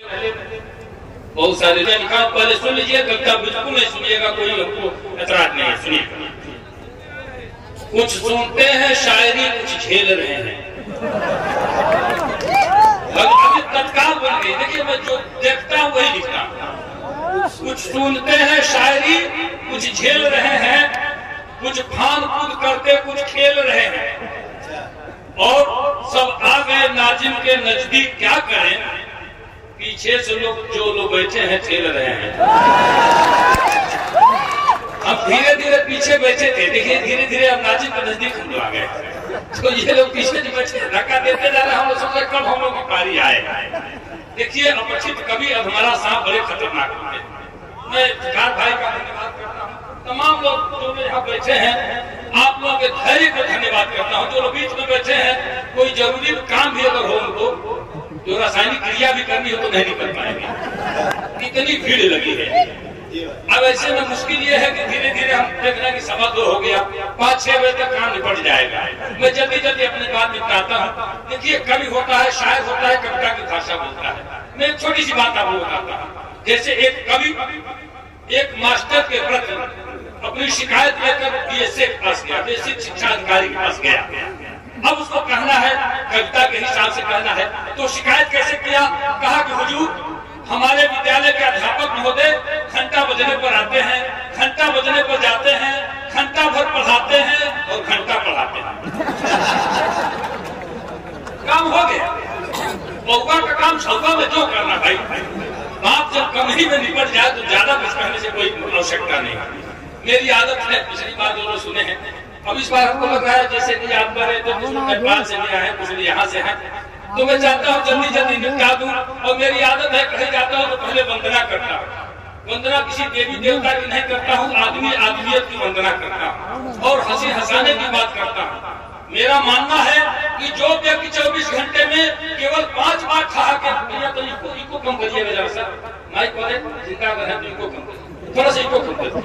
बहुत सारे लिखा, पहले सुन लीजिए, कविता बिल्कुल नहीं सुनिएगा, कोई हमको एतराज नहीं है, सुनिए। कुछ सुनते हैं शायरी, कुछ झेल रहे हैं। अभी तत्काल बन गई, देखिए मैं जो देखता हूँ वही लिखता हूँ। कुछ सुनते हैं शायरी, कुछ झेल रहे हैं, कुछ फान कूद करते कुछ खेल रहे हैं, और सब आ गए नाजिम के नजदीक, क्या करें, पीछे से लोग जो लोग बैठे हैं ठेल रहे हैं। हम धीरे धीरे पीछे बैठे थे, देखिए धीरे धीरे अब नाजिम के नजदीक हम लोग आ गए, तो ये लोग पीछे जो बैठे धक्का देते जा रहे हैं, हम लोग सोच रहे कब हम लोग की पारी आए। देखिए अपरिचित कवि अब हमारा सांप बड़े खतरनाक होते हैं। मैं कार भाई का धन्यवाद करता हूँ, तमाम लोग जो यहाँ बैठे हैं, आप लोगों के धैर्य को धन्यवाद करता हूँ। जो लोग बीच में बैठे हैं, कोई जरूरी काम भी अगर हो उनको, जो रासायनिक क्रिया भी करनी हो तो नहीं कर पाएंगे, इतनी भीड़ लगी है। अब ऐसे में मुश्किल ये है कि धीरे धीरे हम देखना कि 2:15 हो गया, 5-6 बजे तक काम निपट जाएगा। मैं जल्दी जल्दी अपनी बात निपटाता हूँ। देखिए कवि होता है, शायर होता है, कविता की भाषा बोलता है। मैं एक छोटी सी बात आपको बताता हूँ। जैसे एक कवि एक मास्टर के प्रति अपनी शिकायत लेकर बीएसए के पास गया, बेसिक शिक्षा अधिकारी के पास गया। अब उसको कहना है, कविता के हिसाब से कहना है, तो शिकायत कैसे किया? कहा कि हुजूर, हमारे विद्यालय के अध्यापक महोदय घंटा बजने पर आते हैं, घंटा बजने पर जाते हैं, घंटा भर पढ़ाते हैं और घंटा पढ़ाते हैं। काम हो गया। पौवा का काम सौवा में क्यों करना भाई? बात जब कम ही में निपट जाए तो ज्यादा कुछ कहने से कोई आवश्यकता नहीं। मेरी आदत है, पिछली बार जो लोग सुने हैं, अब इस बार हमको लग रहा है जैसे कि आप कर रहे थे, कुछ नेपाल से भी आए, कुछ यहाँ से हैं, तो मैं चाहता हूँ जल्दी जल्दी निपटा दूं। और मेरी आदत है, कहीं जाता हूँ तो पहले वंदना करता हूँ। वंदना किसी देवी देवता की नहीं करता हूँ, आदमी आदमियत की वंदना करता हूँ और हंसी हंसाने की बात करता हूँ। मेरा मानना है कि जो व्यक्ति 24 घंटे में केवल 5 बार ठहाके, तो इको कम करिएगा जरा सा, माइक वाले जिंदा अगर है तो इको कम करिए, थोड़ा सा इको कम करिए।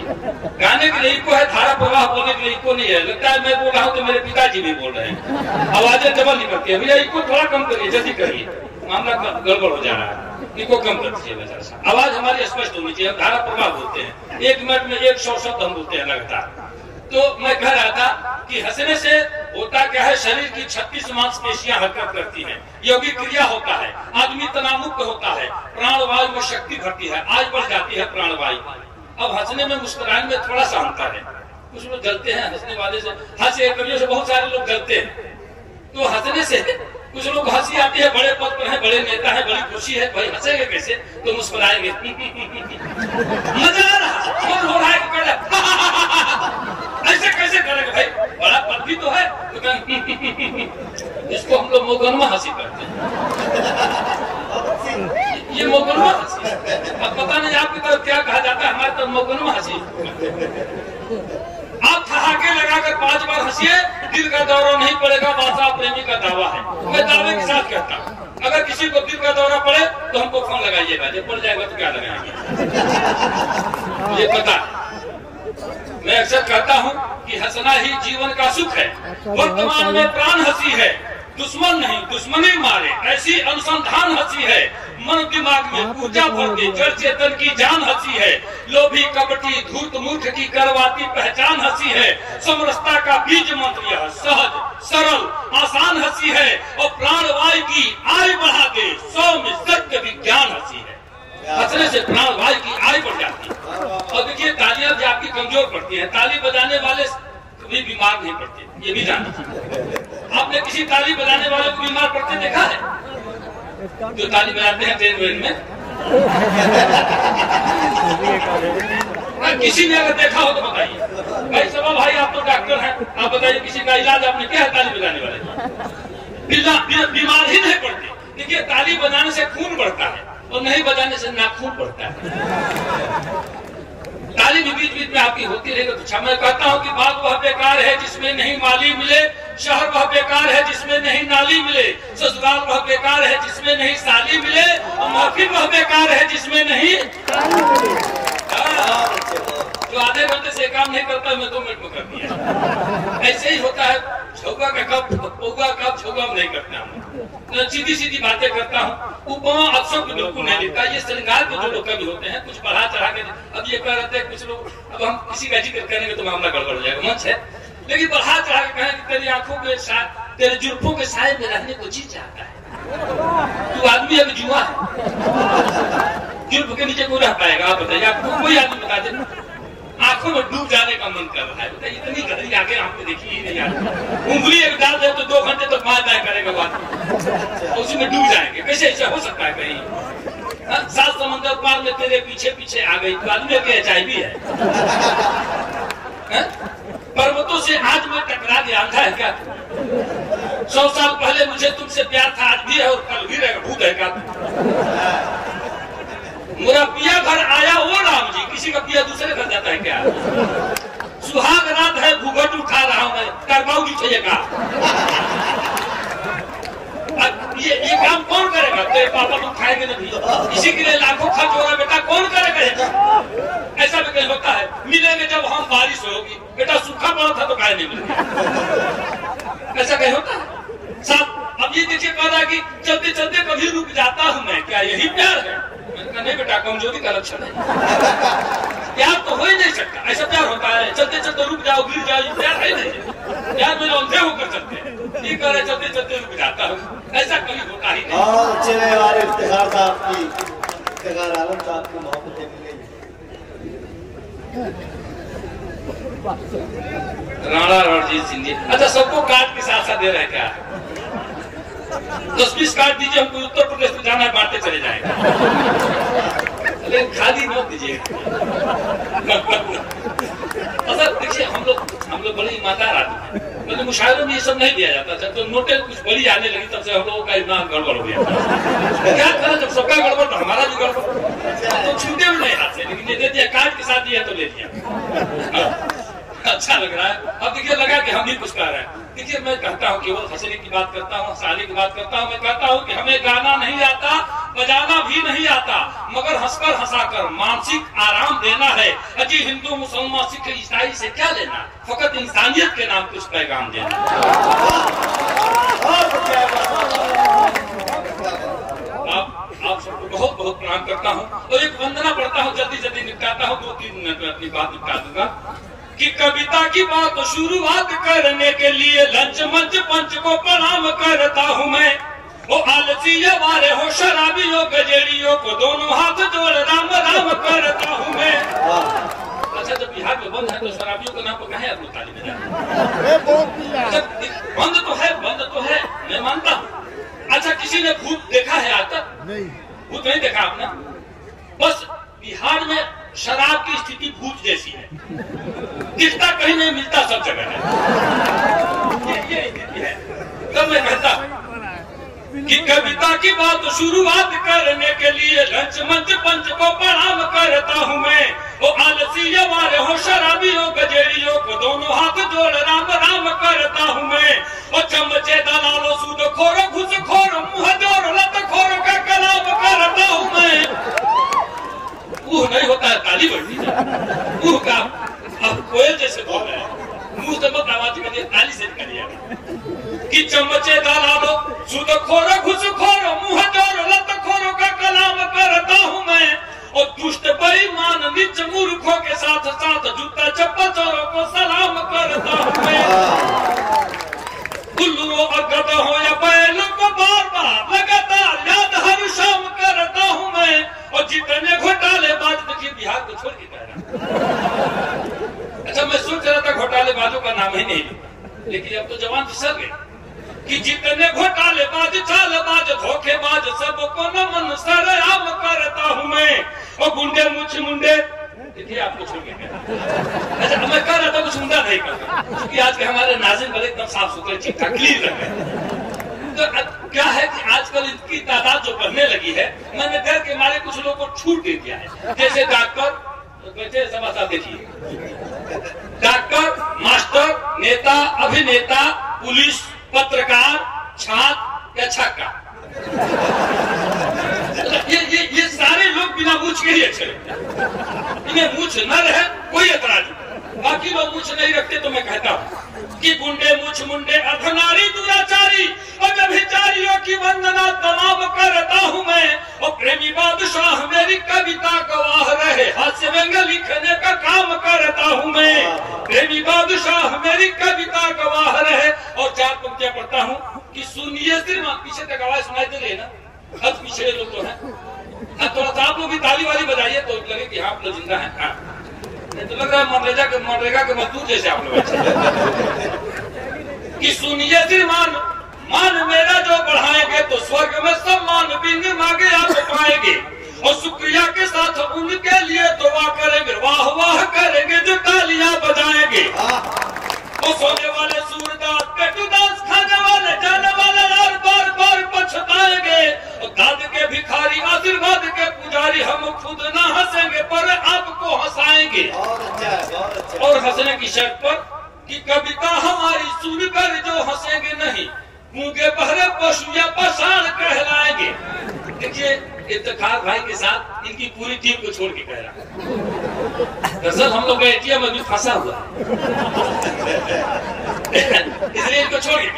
गाने के लिए इको है, धारा प्रवाह बोलने के लिए इको नहीं है। लगता है मैं बोल रहा हूँ तो मेरे पिताजी भी बोल रहे हैं, आवाजें डबल निकलती है। भैया इको थोड़ा कम करिए, जल्दी करिए, मामला गड़बड़ हो जा रहा है। इको कम कर दीजिए जरा सा, आवाज हमारी स्पष्ट होनी चाहिए। धारा प्रवाह बोलते हैं, 1 मिनट में 100 शब्द हम बोलते हैं लगातार। तो मैं कह रहा था कि हंसने से होता क्या है, शरीर की 36 मांसपेशियां हरकत करती हैं, योगी क्रिया होता है, आदमी तनावमुक्त होता है, प्राणवायु में शक्ति भरती है, आय बढ़ जाती है प्राणवायु। अब हंसने में मुस्कुराने में थोड़ा सा अंतर है। कुछ लोग जलते हैं हंसने वाले से, हंसे कवियों से बहुत सारे लोग जलते हैं। तो हंसने से कुछ लोग हंसी आती है, बड़े पद पर है, बड़े नेता है, बड़ी खुशी है, भाई हंसेंगे कैसे? तो मुस्कुराएंगे, मजा आ रहा है, ऐसे कैसे करेंगे भाई, बड़ा पद भी तो है। तो इसको हम लोग मोगनमा हंसी करते हैं, ये मोगनमा हंसी। अब पता नहीं आपकी तरफ क्या कहा जाता है, हमारे तरफ मोगनमा हंसी। आप ठहाके लगाकर 5 बार हंसिए, दिल का दौरा नहीं पड़ेगा, बादशाह प्रेमी का दावा है। मैं दावे के साथ कहता हूँ, अगर किसी को दिल का दौरा पड़े तो हमको फोन लगाइएगा, जब पड़ जाएगा तो क्या लगाएंगे मुझे पता। मैं अक्सर कहता हूँ कि हंसना ही जीवन का सुख है। वर्तमान में प्राण हंसी है, दुश्मन नहीं दुश्मनी मारे, ऐसी अनुसंधान हंसी है। मन दिमाग में ऊर्जा भरती, जड़ चेतन की जान हंसी है। लोभी कपटी धूर्त मूर्ख की करवाती पहचान हंसी है। समरसता का बीज मंत्र यह सहज सरल आसान हंसी है, और प्राणवायु की आयु बढ़ा दे 100 में सत्य विज्ञान हंसी है। हंसने से प्राणवायु की आयु बढ़ जाती है। और देखिए तालियां भी आपकी कमजोर पड़ती हैं, ताली बजाने वाले कभी बीमार नहीं पड़ते, ये भी जानना। आपने किसी ताली बजाने वाले को बीमार पड़ते देखा है? जो ताली बजाते हैं ट्रेन वेन में, किसी ने अगर देखा हो तो बताइए। भाई सब भाई आप तो डॉक्टर हैं, आप बताइए किसी का इलाज आपने क्या है ताली बजाने वाले? बीमार ही नहीं पड़ते। देखिए ताली बजाने से खून बढ़ता है और नहीं बजाने से नाखून बढ़ता है। ताली भी बीच बीच में आपकी होती रहेगी तो अच्छा। मैं कहता हूँ कि बाग वह बेकार है जिसमें नहीं माली मिले, शहर वह बेकार है जिसमें नहीं नाली मिले, ससुराल वह बेकार है जिसमें नहीं साली मिले, और महफिल वह बेकार है जिसमें नहीं। जो आधे घंटे से काम नहीं करता, मैं 2 मिनट में कर दिया। ऐसे ही होता है, छौका का कब पौगा कब उपमा नहीं करते हम, सीधी सीधी बातें करता हूँ। उपमा अक्षर को बिल्कुल नहीं लिखता। ये श्रृंगार के जो लोग कवि होते हैं कुछ बढ़ा चढ़ा के, अब ये कह रहे थे कुछ लोग, अब हम किसी का जिक्र करेंगे तो मामला गड़बड़ हो जाएगा, मंच है, लेकिन बढ़ा चढ़ा के कहें कि तेरी आंखों के साथ, तेरे जुल्फों के साए में रहने को जी चाहता है। तू आदमी अभी जुआ है, जुल्फ के नीचे कोई रह पाएगा? आप बताइए, आपको कोई आदमी बता दे आंखों में डूब जाने का मन कर रहा है, बताइए इतनी गहरी आंखें आपको देखी ही नहीं आती। उंगली एक डाल दे तो 2 घंटे तक बात तय करेगा, बात उसी में डूब जाएंगे। कैसे ऐसा हो सकता है? कहीं 7 समंदर पार में तेरे पीछे पीछे आ गई, तो आदमी के HIV है? पर्वतों से आज मैं टकरा गया, अंधा है क्या? 100 साल पहले मुझे तुमसे प्यार था, आज भी है और कल भी रहेगा, भूत है क्या? मेरा पिया घर आया वो राम जी, किसी का पिया दूसरे घर जाता है क्या? सुहाग रात है, घूंघट उठा रहा हूं मैं, करवाऊ जी चाहिए का? ये काम कौन करेगा? तेरे पापा लोग खाएंगे नहीं, इसी के लिए लाखों खर्च हो रहा है, बेटा कौन करेगा? ऐसा भी कहीं होता है? मिलेंगे जब हम बारिश होगी, बेटा सूखा पड़ा था तो खाए नहीं मिलेगा, ऐसा कहीं होता है? साथ अब ये देखिए कह रहा है कि चलते चलते कभी रुक जाता हूं मैं, क्या यही प्यार है? नहीं बेटा, कमजोरी का लक्षण है, प्यार तो हो ही नहीं सकता। ऐसा प्यार होता है चलते चलते रुक जाओ, गिर जाओ, ये प्यार है नहीं। प्यार में अंधे होकर चलते हैं, ये कह रहे चलते चलते रुक जाता हूँ, ऐसा कभी होता ही नहीं। इफ्तिखार साहब की, इफ्तिखार आलम साहब की मोहब्बत राणा रणजीत सिंह जी, अच्छा सबको कार्ड के साथ साथ दे रहे क्या? 10-20 कार्ड दीजिए, हमको उत्तर प्रदेश में जाना है, बांटते चले जाएंगे, लेकिन खाली मत दीजिए। अच्छा देखिए, हम लोग बड़े ईमानदार आदमी हैं, मतलब मुशायरों में ये सब नहीं दिया जाता। जब तो नोटें कुछ बड़ी आने लगी तब से हम लोगों का ईमान गड़बड़ हो गया। क्या करें, जब सबका गड़बड़ तो हमारा भी गड़बड़, तो छूटे भी नहीं हाथ से, लेकिन ये दे दिया, कार्ड के साथ दिया तो ले दिया। अच्छा लग रहा है। अब देखिए लगा कि हम भी कुछ कर रहे हैं। देखिए मैं कहता हूँ, केवल हंसने की बात करता हूँ, हंसाने की बात करता हूँ। मैं कहता हूँ कि हमें गाना नहीं आता, बजाना भी नहीं आता, मगर हंसकर हंसाकर मानसिक आराम देना है। अजी हिंदू मुसलमान सिख ईसाई से क्या लेना, फकत इंसानियत के नाम कुछ पैगाम देना। आप सबको बहुत बहुत प्रणाम करता हूँ और एक वंदना पढ़ता हूँ, जल्दी जल्दी निपटाता हूँ, 2-3 मिनट में अपनी बात निपटा दूंगा। कि कविता की बात शुरुआत करने के लिए लंच मंच पंच को प्रणाम करता हूँ मैं। वो आलसी वारे हो शराबियों गजेड़ियों को दोनों हाथ जोड़ राम राम करता हूँ मैं। अच्छा जब बिहार में बंद है तो शराबियों के नाम पर कहे आदमी ताली बजाए? बंद तो है, मैं मानता हूँ। अच्छा किसी ने भूत देखा है आज तक? नहीं, भूत नहीं देखा आपने? बस बिहार में शराब की स्थिति भूत जैसी है, दिखता कहीं नहीं, मिलता सब जगह है। ये स्थिति है। तब मैं कहता कि कविता की बात शुरुआत करने के लिए लंच मंच पंच को प्रणाम करता हूँ मैं। वो आलसी वाले हो शराबियों गजेड़ियों को दोनों हाथ जोड़ राम राम करता हूँ मैं। और चमचे दलालो सूद खोरो घुस खोरो मुँह जोड़ लत खोरो का कलाम करता हूँ मैं। नहीं होता है, ताली बढ़ती है का। अब कोयल जैसे बोल रहे हैं, मुंह से मत आवाज करिए, ताली से करिए। कि चमचे दलालो सूद खोरो घुस खोरो मुँह जोड़ लत खोरो का कलाम करता हूँ मैं। और दुष्ट बेईमान नीच मूर्खों के साथ साथ जूता चप्पल चोरों को सलाम करता हूँ मैं। उल्लुओं और गधों हो या बैलों को बार बार लगातार याद हर शाम करता हूँ मैं। और जितने घोटालेबाज, देखिए बिहार को छोड़ के कह रहा। अच्छा मैं सोच रहा था घोटालेबाजों का नाम ही नहीं, लेकिन अब तो जवान फिसल गए। कि जितने घोटालेबाज चालबाज धोखेबाज सबको नमन सरेआम करता हूँ मैं। और गुंडे मुछ मुंडे, देखिए आपको छोड़ के अच्छा मैं कह रहा था कुछ उम्दा नहीं करता, क्योंकि आज के हमारे नाज़रीन बड़े एकदम साफ सुथरे ठीक ठाक क्लीन रहे। तो क्या है कि आजकल इनकी तादाद जो बढ़ने लगी है, मैंने डर के मारे कुछ लोगों को छूट दे दिया है। जैसे डॉक्टर, बच्चे समाचार देखिए, डॉक्टर, मास्टर, नेता, अभिनेता, पुलिस, पत्रकार, छात्र या छक्का, ये सारे लोग बिना मूछ के ही अच्छे लगते हैं। इन्हें मूछ न रहे कोई एतराज नहीं, बाकी लोग मूछ नहीं रखते तो मैं कहता हूँ कि गुंडे मुछ मुंडे अर्धनारी दुराचारी और कि सुनिए श्रीमान, पीछे तक आवाज सुनाई दे रही है ना, अब पिछड़े लोग तो हैं, थोड़ा सा आप लोग भी ताली वाली बजाइए तो लगे कि हाँ आप लोग जिंदा हैं। नहीं तो लग रहा है मनरेगा के मजदूर जैसे आप लोग कि सुनिए श्रीमान, मान मेरा जो बढ़ाएंगे तो स्वर्ग में सम्मान बिन मांगे आप पाएंगे, और शुक्रिया के साथ उनके लिए दुआ करेंगे, वाह वाह करेंगे जो तालियां बजाएंगे। और सोने वाले सूरदास पेटुदास खाने वाले जाने वाले और बार बार पछताएंगे, और दाद के भिखारी आशीर्वाद के पुजारी हम खुद ना हंसेंगे पर आपको हंसाएंगे। और हंसने की शर्त पर कि कविता हमारी सुनकर जो हंसेंगे नहीं, गूंगे बहरे पशु या पाषाण कहलाएंगे। देखिए इफ्तिखार भाई के साथ इनकी पूरी टीम को छोड़ के कह रहा है, दरअसल हम लोग एटीएम में भी फंसा हुआ इसलिए इनको छोड़ के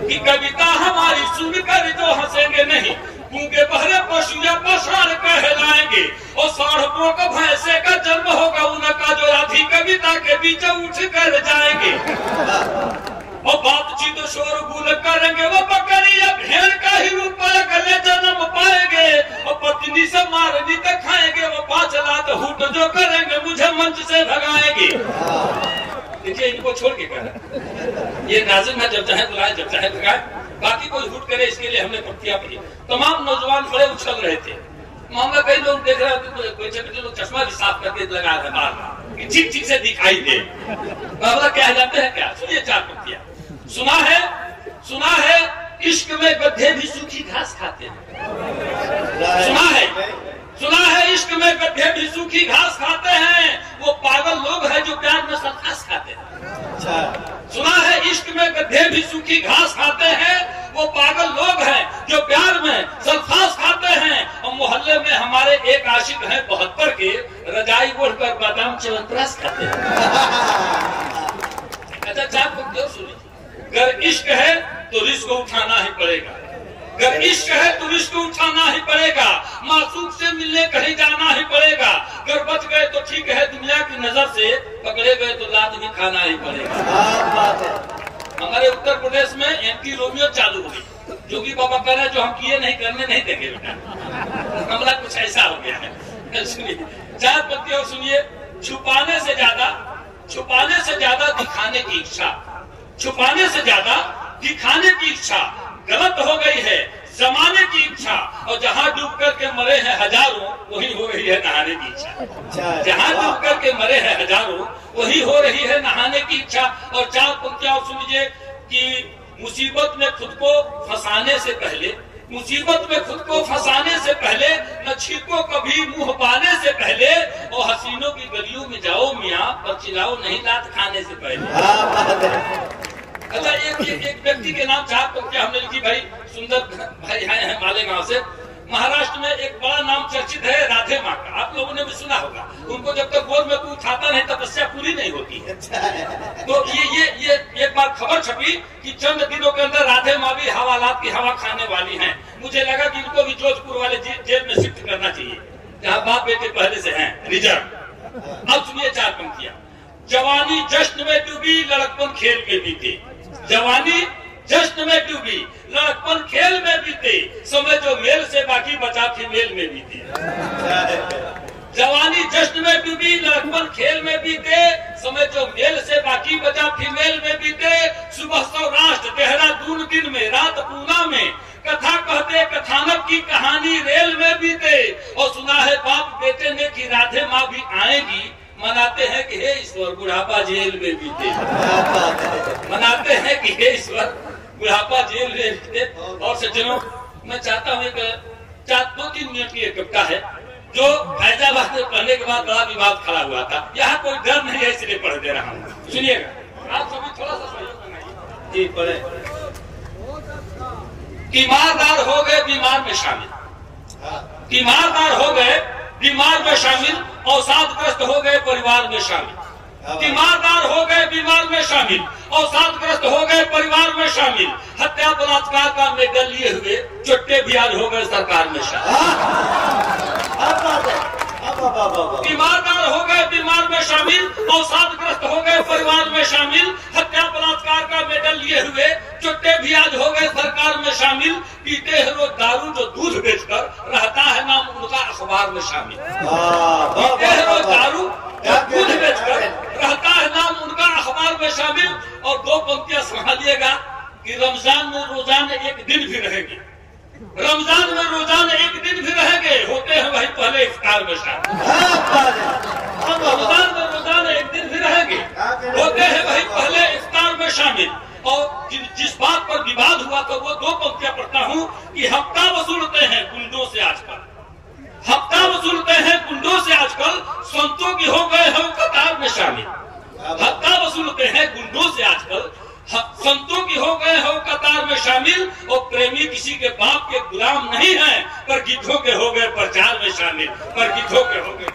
कि कविता हमारी सुनकर जो हंसेंगे नहीं, गूंगे बहरे पशु या पाषाण कहलाएंगे। और साढ़ों का भैंसे का जन्म होगा उनका जो राधी कविता के बीच उठ कर जाएंगे। और बातचीत शोर गुल करेंगे वो बकरी या भेड़ का ही रूप अगले जन्म पाएंगे। और पत्नी से मारनी तक खाएंगे वो 5 लाख हुट जो करेंगे मुझे मंच से भगाएंगे। देखिए इनको छोड़ के कह रहा ये नाज़िम है, जब चाहे बुलाए जब चाहे भगाए, बाकी कोई हुट करे इसके लिए हमने पत्तियां पड़ी। तमाम नौजवान बड़े उछल रहे थे, मामला कई लोग देख रहे थे, कोई लोग चश्मा भी साफ करके लगा रहे बार कि ठीक ठीक से दिखाई दे। बाबा क्या जाते हैं क्या, सुनिए 4 पत्तियां। सुना है इश्क में गधे भी सूखी घास खाते हैं। सुना है इश्क में गधे भी सूखी घास खाते हैं, वो पागल लोग हैं जो प्यार में सल्फास खाते हैं। सुना है इश्क में गधे भी सूखी घास खाते हैं, वो पागल लोग हैं जो प्यार में सल्फास खाते हैं। और मोहल्ले में हमारे एक आशिक हैं 72 के, रजाई ओढ़कर बादाम च्यवनप्राश खाते हैं। अच्छा 4 पत्तियां सुनिए। अगर इश्क है तो रिस्क उठाना ही पड़ेगा, अगर इश्क है तो रिस्क उठाना ही पड़ेगा, मासूम से मिलने कहीं जाना ही पड़ेगा। अगर बच गए तो ठीक है, दुनिया की नजर से पकड़े गए तो लात भी खाना ही पड़ेगा। हमारे उत्तर प्रदेश में एंटी रोमियो चालू हुई, जोगी बाबा कह रहे जो हम किए नहीं करने नहीं देंगे बेटा, हमला कुछ ऐसा हो गया है। सुनिए 4 पत्तियां सुनिए। छुपाने से ज्यादा दिखाने की इच्छा, छुपाने से ज्यादा दिखाने की इच्छा गलत हो गई है जमाने की इच्छा। और जहाँ डूब करके मरे हैं हजारों, वही हो रही है नहाने की इच्छा। जहाँ डूब करके मरे हैं हजारों, वही हो रही है नहाने की इच्छा। और 4 पंक्तियां सुनिए कि मुसीबत में खुद को फंसाने से पहले, मुसीबत में खुद को फंसाने से पहले, न छीको कभी मुंह पाने से पहले, और हसीनों की गलियों में जाओ मियाँ पर चिल्लाओ नहीं लात खाने से पहले। अच्छा एक व्यक्ति के नाम 4 पंक्तियां हमने लिखी, भाई सुंदर भाई हैं मालेगांव से। महाराष्ट्र में एक बड़ा नाम चर्चित है राधे माँ का, आप लोगों ने भी सुना होगा। उनको जब तक गोद में कोई उठाता नहीं तपस्या पूरी नहीं होती है। तो ये एक बार खबर छपी कि चंद दिनों के अंदर राधे माँ भी हवालात की हवा खाने वाली हैं। मुझे लगा कि इनको भी जोधपुर वाले जेल में शिफ्ट करना चाहिए, जहाँ बाप बेटे पहले से हैं रिजर्व। अब सुनिए 4 पंक्तियां। जवानी जश्न में डूबी लड़कपन खेल में बीते, जवानी जश्न में डूबी लड़कपन खेल में बीते, समय जो मेल से बाकी बचा फीमेल में बीते। जवानी जश्न में डूबी लड़कपन खेल में बीते, समय जो मेल से बाकी बचा फीमेल में बीते। सुबह सौराष्ट्र देहरादून दिन में, रात पूना में, कथा कहते कथानक की कहानी रेल में बीते। और सुना है बाप बेटे ने कि राधे माँ भी आएगी, मनाते हैं कि हे ईश्वर बुढ़ापा जेल में बीते, मनाते हैं कि हे ईश्वर बुढ़ापा जेल में बीते। और सज्जनों मैं चाहता हूँ 2-3 मिनट की एक कविता है जो फैजाबाद में पढ़ने के बाद बड़ा विवाद खड़ा हुआ था। यहाँ कोई डर नहीं है इसलिए पढ़ दे रहा हूँ, सुनिएगा। आप सभी थोड़ा सा सहयोग बनाइए जी। पढ़े। तीमारदार हो गए बीमार में शामिल, तीमारदार हो गए बीमार में शामिल, अवसादग्रस्त हो गए परिवार में शामिल। तीमारदार हो गए बीमार में शामिल, अवसादग्रस्त हो गए परिवार में शामिल। हत्या बलात्कार का मेडल लिए हुए चुट्टे भी आज हो गए सरकार में शामिल। तीमारदार हो गए बीमार में शामिल, अवसादग्रस्त हो गए परिवार में शामिल। हत्या बलात्कार का मेडल लिए हुए चुट्टे भी आज हो गए सरकार पीते हैं रोज दारू जो दूध बेचकर, रहता है नाम उनका अखबार में शामिल। पीते हैं रोज दारू जो दूध बेचकर, रहता है नाम उनका अखबार में शामिल। और दो पंक्तियां संभालिएगा कि रमजान में रोजाना एक दिन भी रहेंगे, रमजान में रोजाना एक दिन भी रहेंगे, होते हैं वही पहले इफ्तार में शामिल। रमजान में रोजाना एक दिन भी रहेंगे, होते हैं वही पहले इफ्तार में शामिल। और जिस बात पर विवाद हुआ तो वो दो पंक्तियां पढ़ता हूँ कि हफ्ता वसूलते हैं गुंडों से आजकल, हफ्ता वसूलते हैं गुंडों से आजकल, संतों की हो गए हम कतार में शामिल। हफ्ता वसूलते हैं गुंडों से आजकल, संतों की हो गए हो कतार में शामिल। और प्रेमी किसी के बाप के गुलाम नहीं है, पर गिद्धों के हो गए प्रचार में शामिल, पर गिद्धों के हो गए।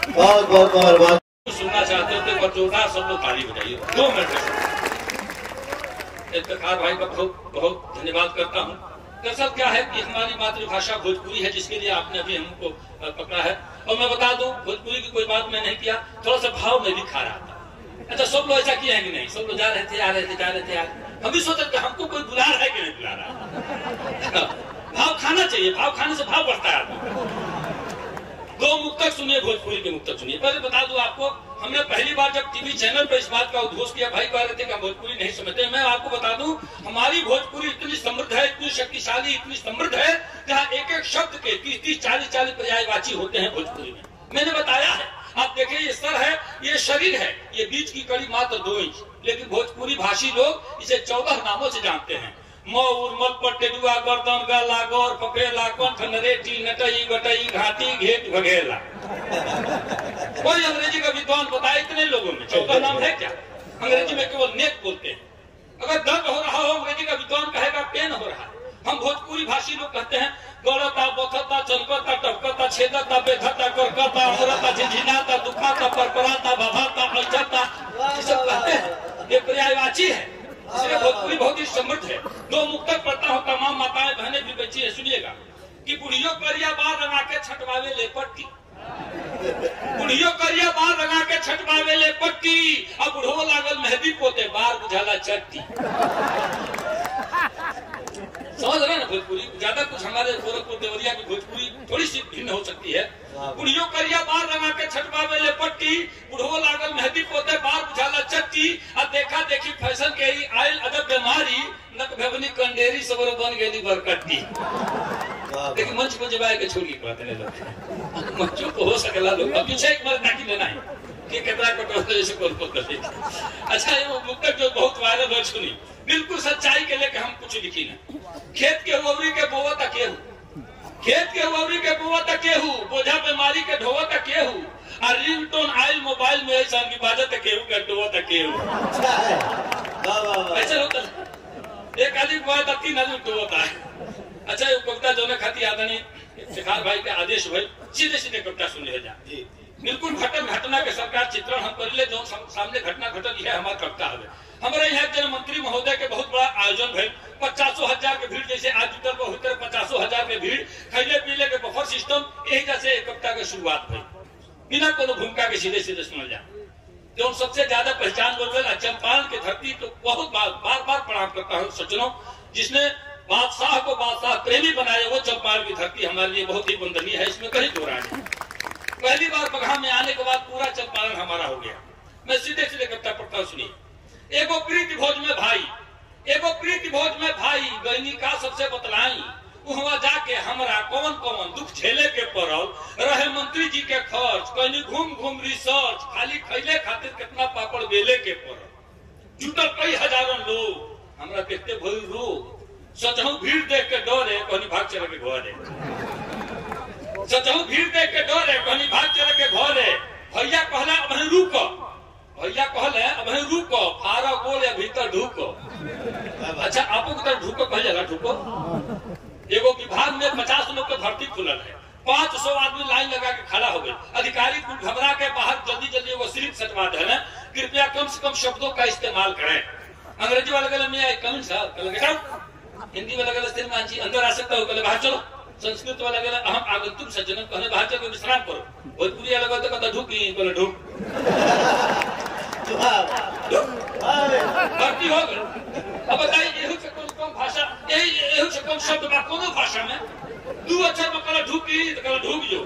बहुत बहुत बहुत सुनना चाहते थे पर जोरदार सब लोग ताली बजाइए 2 मिनट। इफ्तिखार भाई का बहुत बहुत धन्यवाद करता हूँ। दरअसल क्या है कि हमारी मातृभाषा भोजपुरी है, जिसके लिए आपने अभी हमको पकड़ा है। और मैं बता दूं, भोजपुरी की कोई बात मैं नहीं किया, थोड़ा सा भाव में भी खा रहा था। अच्छा, सब लोग ऐसा किए हैं कि नहीं? सब लोग जा रहे थे, आ रहे थे, जा रहे थे, हम भी सोचते कि हमको कोई बुला रहा है कि नहीं बुला रहा। भाव खाना चाहिए, भाव खाने से भाव बढ़ता है। 2 मुक्तक सुनिए, भोजपुरी के मुक्तक सुनिए। पहले बता दूं आपको, हमने पहली बार जब टीवी चैनल पर इस बात का उद्घोष किया, भाई कह रहे थे कि हम भोजपुरी नहीं समझते। मैं आपको बता दूं, हमारी भोजपुरी इतनी समृद्ध है, इतनी शक्तिशाली, इतनी समृद्ध है, जहाँ एक एक शब्द के 30-30, 40-40 पर्यायवाची होते हैं भोजपुरी में। मैंने बताया है, आप देखिए, ये सर है, ये शरीर है, ये बीच की कड़ी मात्र 2 इंच, लेकिन भोजपुरी भाषी लोग इसे 14 नामों से जानते हैं। मऊर, पटेडुआ, गर्दन, गला, गौर, फफेला, कंठ, नरेटी, नटई, गटई, घाटी, घेट, भगेला। कोई अंग्रेजी का विद्वान बताए इतने लोगों में 14 नाम है क्या? अंग्रेजी में केवल नेक बोलते हैं। अगर दर्द हो रहा हो, अंग्रेजी का विद्वान कहेगा पेन हो रहा है। हम भोजपुरी भाषी लोग कहते हैं गौरता, बखता, चलकता, टपकता, छेदता, बेधता, करकता, अमरता, झिझिनाता, दुखाता, परपराता, भभाता, ऐचता, ये सब कहते हैं। ये पर्यायवाची है, इसलिए भोजपुरी बहुत ही समृद्ध है। 2 मुक्तक पढ़ता हूँ, तमाम माताएं बहनें भी बच्ची है, सुनिएगा कि बुढ़ियों करिया बार लगा के छटवावे ले पट्टी, बुढ़ियों करिया बार लगा के छटवावे ले पट्टी, अब बुढ़ो लागल मेहंदी पोते बार बुझाला चट्टी। समझ रहे ना भोजपुरी? ज्यादा कुछ हमारे गोरखपुर देवरिया की भोजपुरी थोड़ी सी भिन्न हो सकती है। बुढ़ियों करिया बार लगा के छटवावे ले पट्टी, बुढ़ो लागल मेहंदी पोते बार बुझाला चट्टी। अब देखा देखी फैशन के ही आयल अदब बीमारी, नक भेवनी कंडेरी सबर बन गेली बरकट्टी। लेकिन मंच को जबाए के छोड़ी कहते हैं लोग, मंचों को हो सकेला लोग पीछे एक बार ताकि लेना है कि कितना कटोरे जैसे कौन को कर। अच्छा, ये मुक्तक जो बहुत वायरल हो, सुनी, बिल्कुल सच्चाई के लेके हम कुछ लिखी ना। खेत के हुआवरी के बोवा तक केहू, खेत के हुआवरी के बोवा तक केहू, बोझा बीमारी के ढोवा तक केहू, और रिंगटोन आयल मोबाइल में ऐसा की बाजा तक केहू के ढोवा तक केहू। ऐसे होता है, एक आदमी बोआ तक 3 आदमी ढोता है। अच्छा, ये कविता जो ने खाती आदरणीय इफ्तिखार भाई के आदेश भाई सीधे सीधे कविता सुन ले जा। बिल्कुल घटना के सरकार चित्रण हम कर ले, जो सामने घटना घटल है हमारा कविता है। हमारे यहाँ जन मंत्री महोदय के बहुत बड़ा आयोजन भइल, 50,000 के भीड़, जैसे आज जुटल बहुत 50,000 के भीड़, खैले पीले के बफर सिस्टम, यही जैसे कविता की शुरुआत भइल, बिना कोनो भूमिका के सीधे सीधे सुनल जा। जो सबसे ज्यादा पहचान बोल चंपारण की धरती, तो बहुत बार बार प्रणाम करता हूँ सज्जनों, जिसने बादशाह को बादशाह प्रेमी बनाया, वो चंपारण की धरती हमारे लिए बहुत ही वंदनीय है, इसमें कहीं दो राय नहीं। पहली बार बगहा में आने के बाद पूरा चंपारण हमारा हो गया। मैं सीधे सीधे कविता पढ़ता हूँ, सुनिए। एगो प्रीति भोज में भाई, एगो प्रीति भोज में भाई, गैनी का सबसे बतलाई, वहां जाके हमरा कौन कौन दुख झेले के पड़ल, रहे मंत्री जी के खर्च, कहीं घूम घूम रिसर्च, खाली खैले खातिर कितना पापड़ बेले के पड़ल, जुटल कई हजारों लोग, हमरा देखते भइल रोग, सचहु भीड़ देख के डरे, कहीं भाग चले के घरे, सचहु भीड़ देख के डरे, कहीं भाग चले के घरे। भैया कहला अब रुको, भैया कहले अब रुको, फारा गोले भीतर ढुको। अच्छा, आपको किधर ढुको कह जाला? ढुको। एगो विभाग में 50 लोग के भर्ती खुलल है, 500 आदमी लाइन लगा के खड़ा हो गए। अधिकारी कुछ घबरा के बाहर जल्दी जल्दी वो स्लिप सटवा दे, कृपया कम से कम शब्दों का इस्तेमाल करें। अंग्रेजी वाले गले में कमिंग साहब, हिंदी वाला गले श्रीमान जी अंदर आ सकता हो, गले बाहर चलो। संस्कृत वाला गले अहम आगंतुक सज्जनम, कहने बाहर चलो विश्राम करो। भोजपुरी वाला गले तो ढुकी, बोले ढुक, भर्ती हो गए। अब बताइए, यही से कौन भाषा, यही से कम शब्द बा कोनो भाषा में 2 अक्षर में कल ढूकी तो कल ढूक जो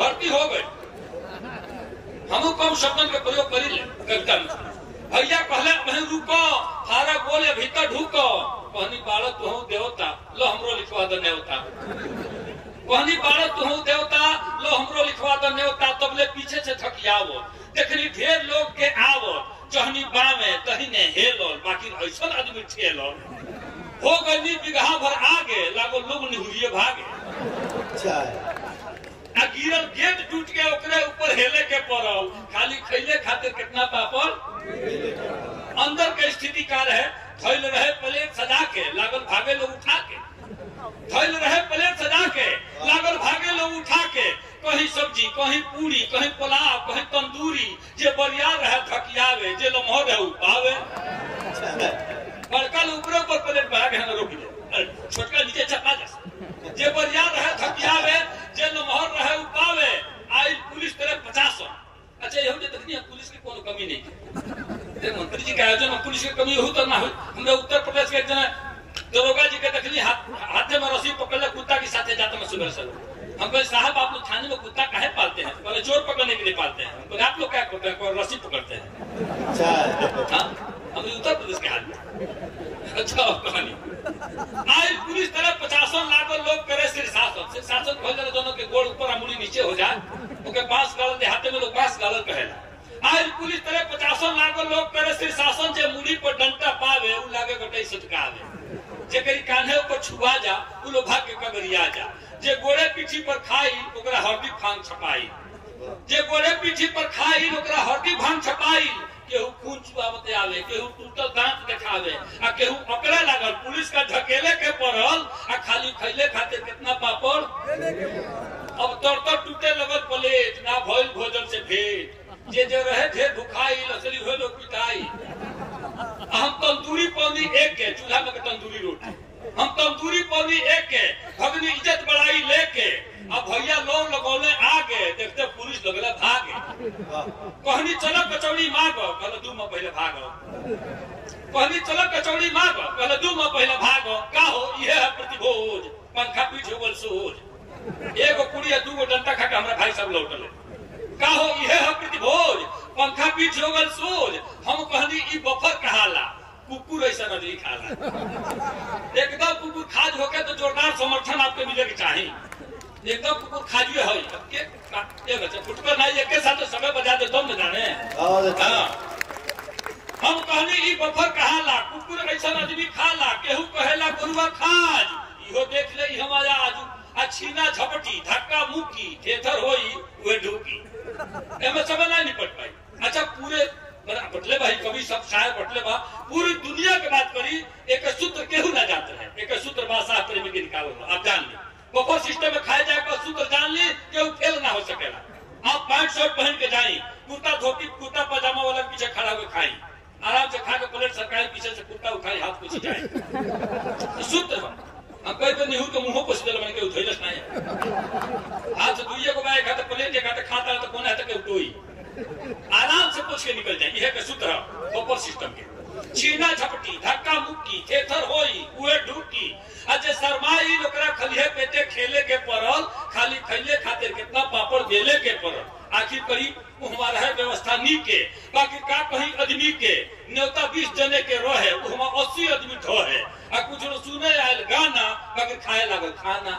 भर्ती हो गई। हम कम शब्दन के प्रयोग करी ले कविता में। भैया कहले मैं रुको हारा बोले भीतर ढूको कहनी बालक तू देवता लो हमरो लिखवा दे नेवता कहनी बालक तू देवता लो हमरो लिखवा दे नेवता तबले पीछे से ठकियावो देखनी ढेर लोग के आवो चहनी बामे तहिने हेलो बाकी ऐसा आदमी ठेलो हो गई बिगहा भर आगे लागो लोग निहुरिए भागे। अच्छा आ गिरल गेट टूट के ओकरे ऊपर हेले के पड़ल खाली खैले खातिर कितना पापड़ अंदर के स्थिति का रहे थैल रहे प्लेट सजा के लागल भागे लोग उठा के थैल रहे प्लेट सजा के लागल भागे लोग उठा के कहीं सब्जी कहीं पूरी कहीं पुलाव कहीं तंदूरी जे बरियार रहे थकियावे जे लम्हा रहे उपावे बड़का ऊपर ऊपर प्लेट बहा के रोक दे छोटका नीचे चपा जा जे बरियार रहे थकियावे जे लम्हा रहे उपावे आई पुलिस तरह 50। अच्छा ये जे देखनी पुलिस की कोनो कमी नहीं मंत्री जी के आयोजन में पुलिस की कमी हो तो ना हो। हमने उत्तर प्रदेश के एक जना दरोगा जी के देखली हाथ में रस्सी पकड़ले कुत्ता के साथ जाते में सुबह से हम कहे साहब आप लोग थाने में कुत्ता काहे पालते हैं? बोले चोर पकड़ने के लिए पालते हैं। हम आप लोग क्या करते हैं? रस्सी पकड़ते हैं। अच्छा हम उत्तर प्रदेश के हाल में। अच्छा कहानी आज पुलिस तरह 50 लाख लोग करे शीर्षासन खोल दोनों के गोड़ ऊपर अमुड़ी नीचे हो जाए ओके बांस गालन देहाते में लोग बांस गालन कहेला। आज पुलिस तरह 50 लाख लोग करे शीर्षासन जे मुड़ी पर डंटा पावे उ लागे गटई सटकावे जे करी कान्हे ऊपर छुआ जा उ लोग भाग के कगरिया जा जे गोड़े पीठी पर खाई ओकरा हड्डी भांग छपाई जे गोड़े पीठी पर खाई ओकरा हड्डी भांग छपाई केहू खून चुआवते आवे केहू टूटल दांत देखावे आ केहू पकड़े लागल पुलिस का ढकेले के पड़ल आ खाली खैले खातिर कितना पापड़ अब तर टूटे लगल प्लेट ना भइल भोजन से भेंट जे रहे ढेर भुखाई असली हो लोग पिटाई। हम तंदूरी पौनी एक के चूल्हा में तंदूरी रोटी हम तंदूरी पौनी एक के भगनी इज्जत बढ़ाई लेके अब भैया लोग लगौले आगे देखते पुलिस लगले भागे कहनी चलो कचौड़ी मांगो कहले 2 माह पहले भागो कहनी चलो कचौड़ी मांगो कहले 2 माह पहले भागो का हो ये है प्रतिभोज पंखा पीठ हो गल सोज एगो कुड़िया 2 गो डंटा खा के हमरा भाई सब लौटले का हो ये है प्रतिभोज पंखा पीठ हो गल सोज हम कहनी ई बफर कहाला कुकुर ऐसा नहीं खाला एकदम कुकुर खाज होके तो जोरदार समर्थन आपके मिले के चाहिए एकदम कुकुर खाजिए है के बच्चा फुटकर नहीं एक के साथ तो समय बजा दे तुम न जाने। हम कहने ई बफर कहाला कुकुर ऐसा आदमी खाला केहू कहेला गुरुआ खाज इहो देख ले हमारा आज आ छीना झपटी धक्का मुक्की थेथर होई वे ढूकी एमे सब नहीं निपट पाई। अच्छा पूरे बटले भाई कवि सब शायर बटले बा पूरी दुनिया के बात करी एक सूत्र केहू ना जाते हैं एक सूत्र भाषा प्रेमी के निकालो आप जान ली बफर सिस्टम में खाए जाए सूत्र जान ली केहू फेल ना हो सकेला। आप 5 शर्ट पहन के जाई कुर्ता धोती कुर्ता पजामा वाला पीछे खड़ा होकर खाई आराम से खा के प्लेट सरकारी पीछे से कुर्ता उठाई हाथ कुछ जाए सूत्र हम कई तो निहू के मुंह पर सीधे बन के उठैलस नहीं हाथ से दुइये को बाय खाते प्लेट के खाते खाता तो कोने हाथ के उठोई आराम से पूछ के निकल जाए यह के सूत्र बफर सिस्टम के छीना झपटी धक्का मुक्की थेथर होई उए ढूकी अजे शर्माई लोकरा खलिए पेटे खेले के पड़ल खाली खैले खातिर कितना पापड़ बेले के पड़ल आखिर करी हमारा है व्यवस्था नी के बाकी का कहीं आदमी के न्योता 20 जने के रहे हम 80 आदमी ढो है आ कुछ सुने आयल गाना बाकी खाए लागल खाना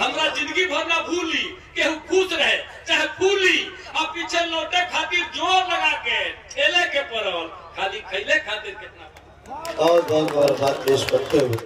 हमरा जिंदगी भर ना भूली केहू खुश रहे चाहे फूली अब पीछे लौटे खातिर जोर लगा के ठेले के पड़ल खाली खैले खातिर कितना और बहुत बात पेश करते हुए